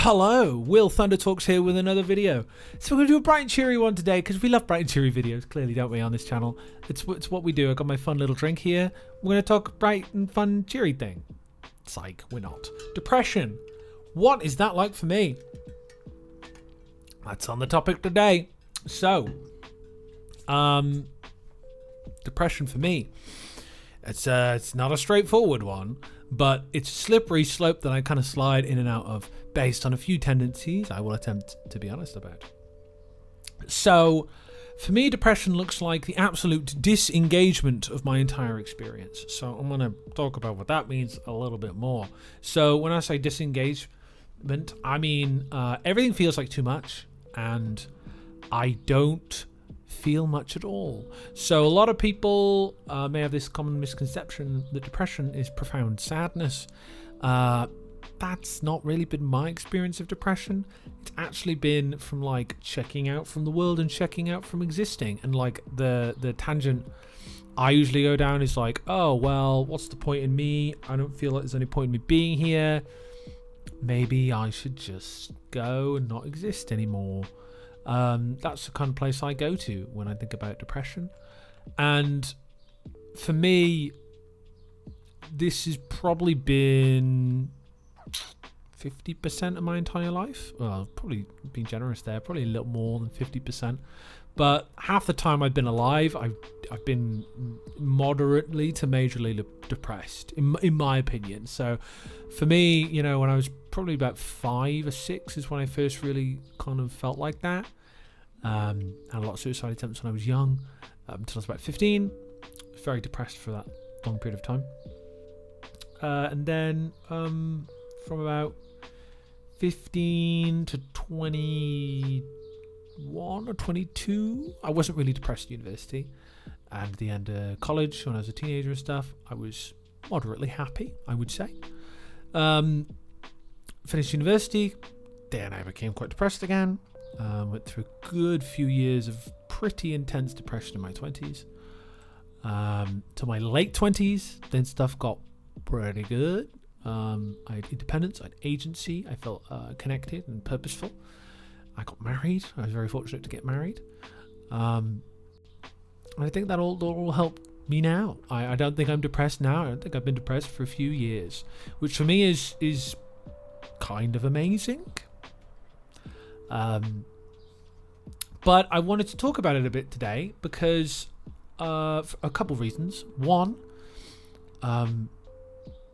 Hello, Will Thunder Talks here with another video. So we're going to do a bright and cheery one today because we love bright and cheery videos, clearly, don't we, on this channel? It's what we do. I got my fun little drink here. We're going to talk bright and fun cheery thing. Psych, we're not. Depression. What is that like for me? That's on the topic today. So, depression for me. It's not a straightforward one, but it's a slippery slope that I kind of slide in and out of based on a few tendencies I will attempt to be honest about. So, for me, depression looks like the absolute disengagement of my entire experience. So I'm going to talk about what that means a little bit more. So when I say disengagement, I mean everything feels like too much and I don't feel much at all. So a lot of people may have this common misconception that depression is profound sadness. That's not really been my experience of depression. It's actually been from like checking out from the world and checking out from existing. And like the tangent I usually go down is like, oh, well, what's the point in me? I don't feel like there's any point in me being here. Maybe I should just go and not exist anymore. That's the kind of place I go to when I think about depression. And for me, this has probably been 50% of my entire life. Well, probably being generous there, probably a little more than 50%. But half the time I've been alive, I've been moderately to majorly depressed, in my opinion. So for me, you know, when I was probably about 5 or 6 is when I first really kind of felt like that. Had a lot of suicide attempts when I was young, until I was about 15. I was very depressed for that long period of time. And then from about 15 to 21 or 22, I wasn't really depressed at university. And at the end of college, when I was a teenager and stuff, I was moderately happy, I would say. Finished university, then I became quite depressed again. Went through a good few years of pretty intense depression in my 20s. To my late 20s, then stuff got pretty good. I had independence, I had agency, I felt connected and purposeful. I got married. I was very fortunate to get married. And I think that all helped me now. I don't think I'm depressed now. I don't think I've been depressed for a few years, which for me is kind of amazing. But I wanted to talk about it a bit today because for a couple of reasons. One,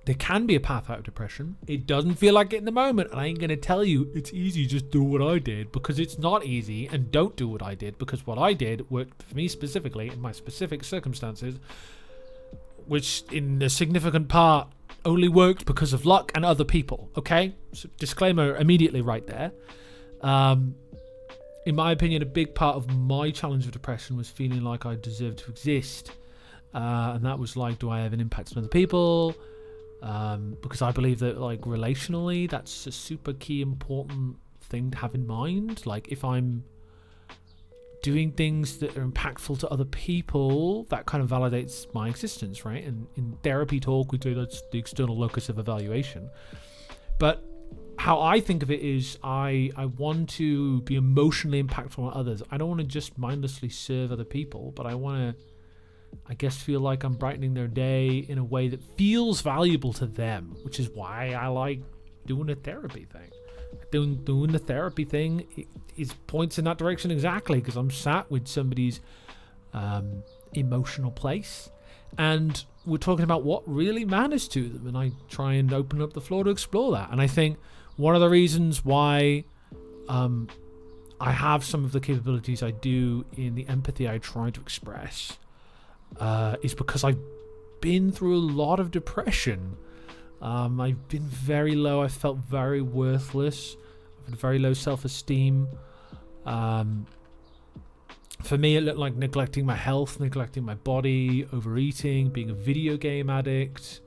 there can be a path out of depression. It doesn't feel like it in the moment, and I ain't gonna tell you it's easy, just do what I did, because it's not easy, and don't do what I did, because what I did worked for me specifically in my specific circumstances, which in a significant part only worked because of luck and other people. Okay, so disclaimer immediately right there. In my opinion, a big part of my challenge of depression was feeling like I deserved to exist, and that was like, do I have an impact on other people? Because I believe that, like, relationally, that's a super key important thing to have in mind. Like, if I'm doing things that are impactful to other people, that kind of validates my existence, right? And in therapy talk, we do that's the external locus of evaluation. But how I think of it is I want to be emotionally impactful on others. I don't want to just mindlessly serve other people, but I want to, I guess, feel like I'm brightening their day in a way that feels valuable to them, which is why I like doing a therapy thing. Doing the therapy thing is points in that direction exactly, because I'm sat with somebody's emotional place, and we're talking about what really matters to them, and I try and open up the floor to explore that. And I think one of the reasons why I have some of the capabilities I do in the empathy I try to express is because I've been through a lot of depression. I've been very low. I felt very worthless. I've had very low self-esteem. For me, it looked like neglecting my health, neglecting my body, overeating, being a video game addict,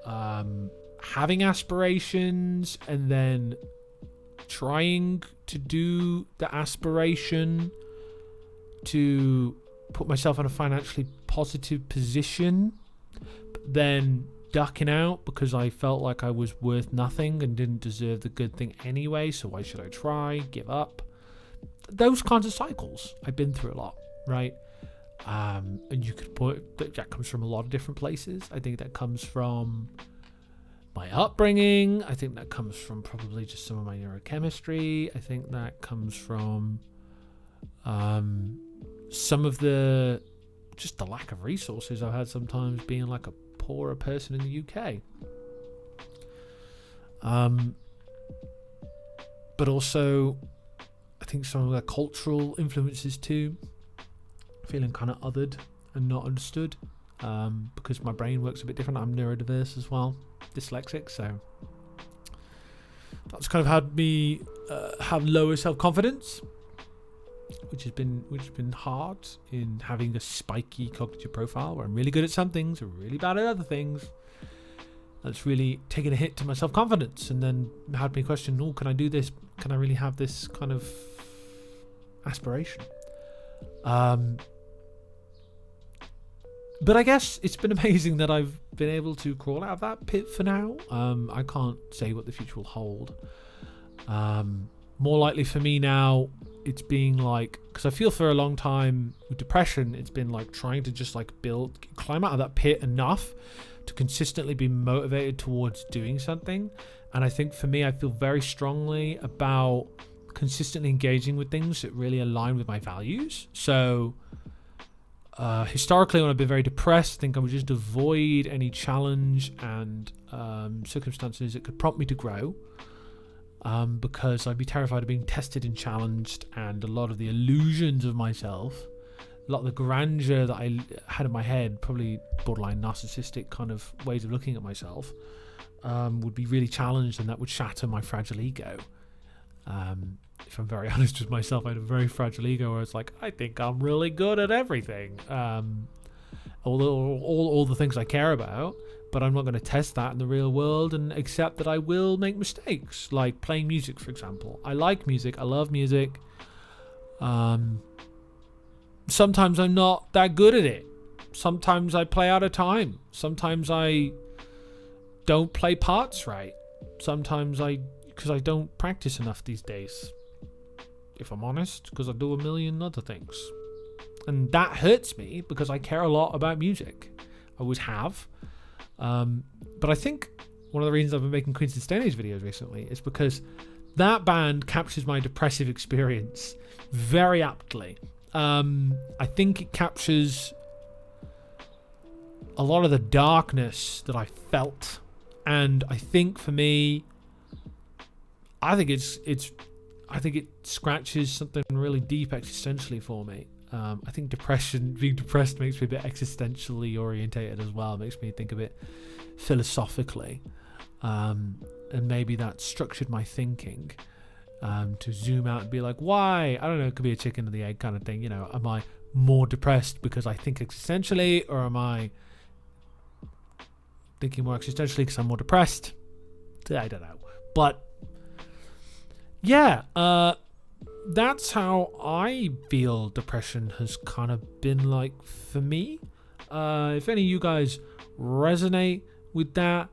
having aspirations, and then trying to do the aspiration to put myself in a financially positive position, but then ducking out because I felt like I was worth nothing and didn't deserve the good thing anyway, so why should I try? Give up. Those kinds of cycles I've been through a lot, right? And you could put that comes from a lot of different places. I think that comes from my upbringing. I think that comes from probably just some of my neurochemistry. I think that comes from some of the lack of resources I've had sometimes being like a poorer person in the UK. But also I think some of the cultural influences too, feeling kind of othered and not understood, because my brain works a bit different. I'm neurodiverse as well, dyslexic, so that's kind of had me have lower self-confidence, which has been hard in having a spiky cognitive profile where I'm really good at some things and really bad at other things. That's really taken a hit to my self-confidence, and then had me question, oh, can I do this? Can I really have this kind of aspiration? But I guess it's been amazing that I've been able to crawl out of that pit for now. I can't say what the future will hold. More likely for me now, it's being like, because I feel for a long time with depression, it's been like trying to just like climb out of that pit enough to consistently be motivated towards doing something. And I think for me, I feel very strongly about consistently engaging with things that really align with my values. So historically, when I've been very depressed, I think I would just avoid any challenge and circumstances that could prompt me to grow, because I'd be terrified of being tested and challenged, and a lot of the illusions of myself, a lot of the grandeur that I had in my head, probably borderline narcissistic kind of ways of looking at myself, would be really challenged, and that would shatter my fragile ego. If I'm very honest with myself, I had a very fragile ego where it's like, I think I'm really good at everything. All the things I care about, but I'm not going to test that in the real world and accept that I will make mistakes, like playing music, for example. I like music. I love music. Sometimes I'm not that good at it. Sometimes I play out of time. Sometimes I don't play parts right. Sometimes because I don't practice enough these days, if I'm honest, because I do a million other things. And that hurts me because I care a lot about music. I always have. But I think one of the reasons I've been making Queens of the Stone Age videos recently is because that band captures my depressive experience very aptly. I think it captures a lot of the darkness that I felt. And I think for me, I think it scratches something really deep existentially for me. I think being depressed makes me a bit existentially orientated as well. It makes me think a bit philosophically. And maybe that structured my thinking to zoom out and be like, why? I don't know, it could be a chicken and the egg kind of thing. You know, am I more depressed because I think existentially, or am I thinking more existentially because I'm more depressed? I don't know. But yeah, that's how I feel depression has kind of been like for me. If any of you guys resonate with that,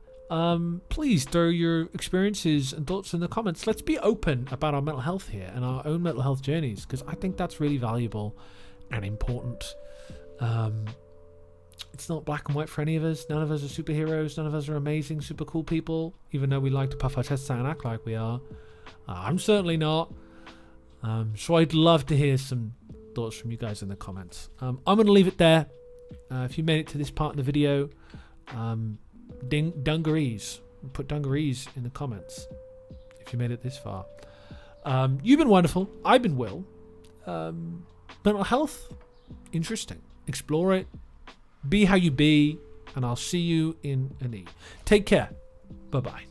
please throw your experiences and thoughts in the comments. Let's be open about our mental health here and our own mental health journeys, because I think that's really valuable and important. It's not black and white for any of us. None of us are superheroes. None of us are amazing, super cool people, even though we like to puff our chests out and act like we are. I'm certainly not. So I'd love to hear some thoughts from you guys in the comments. I'm going to leave it there. If you made it to this part of the video, dungarees. Put dungarees in the comments if you made it this far. You've been wonderful. I've been Will. Mental health, interesting. Explore it. Be how you be, and I'll see you in an E. Take care. Bye-bye.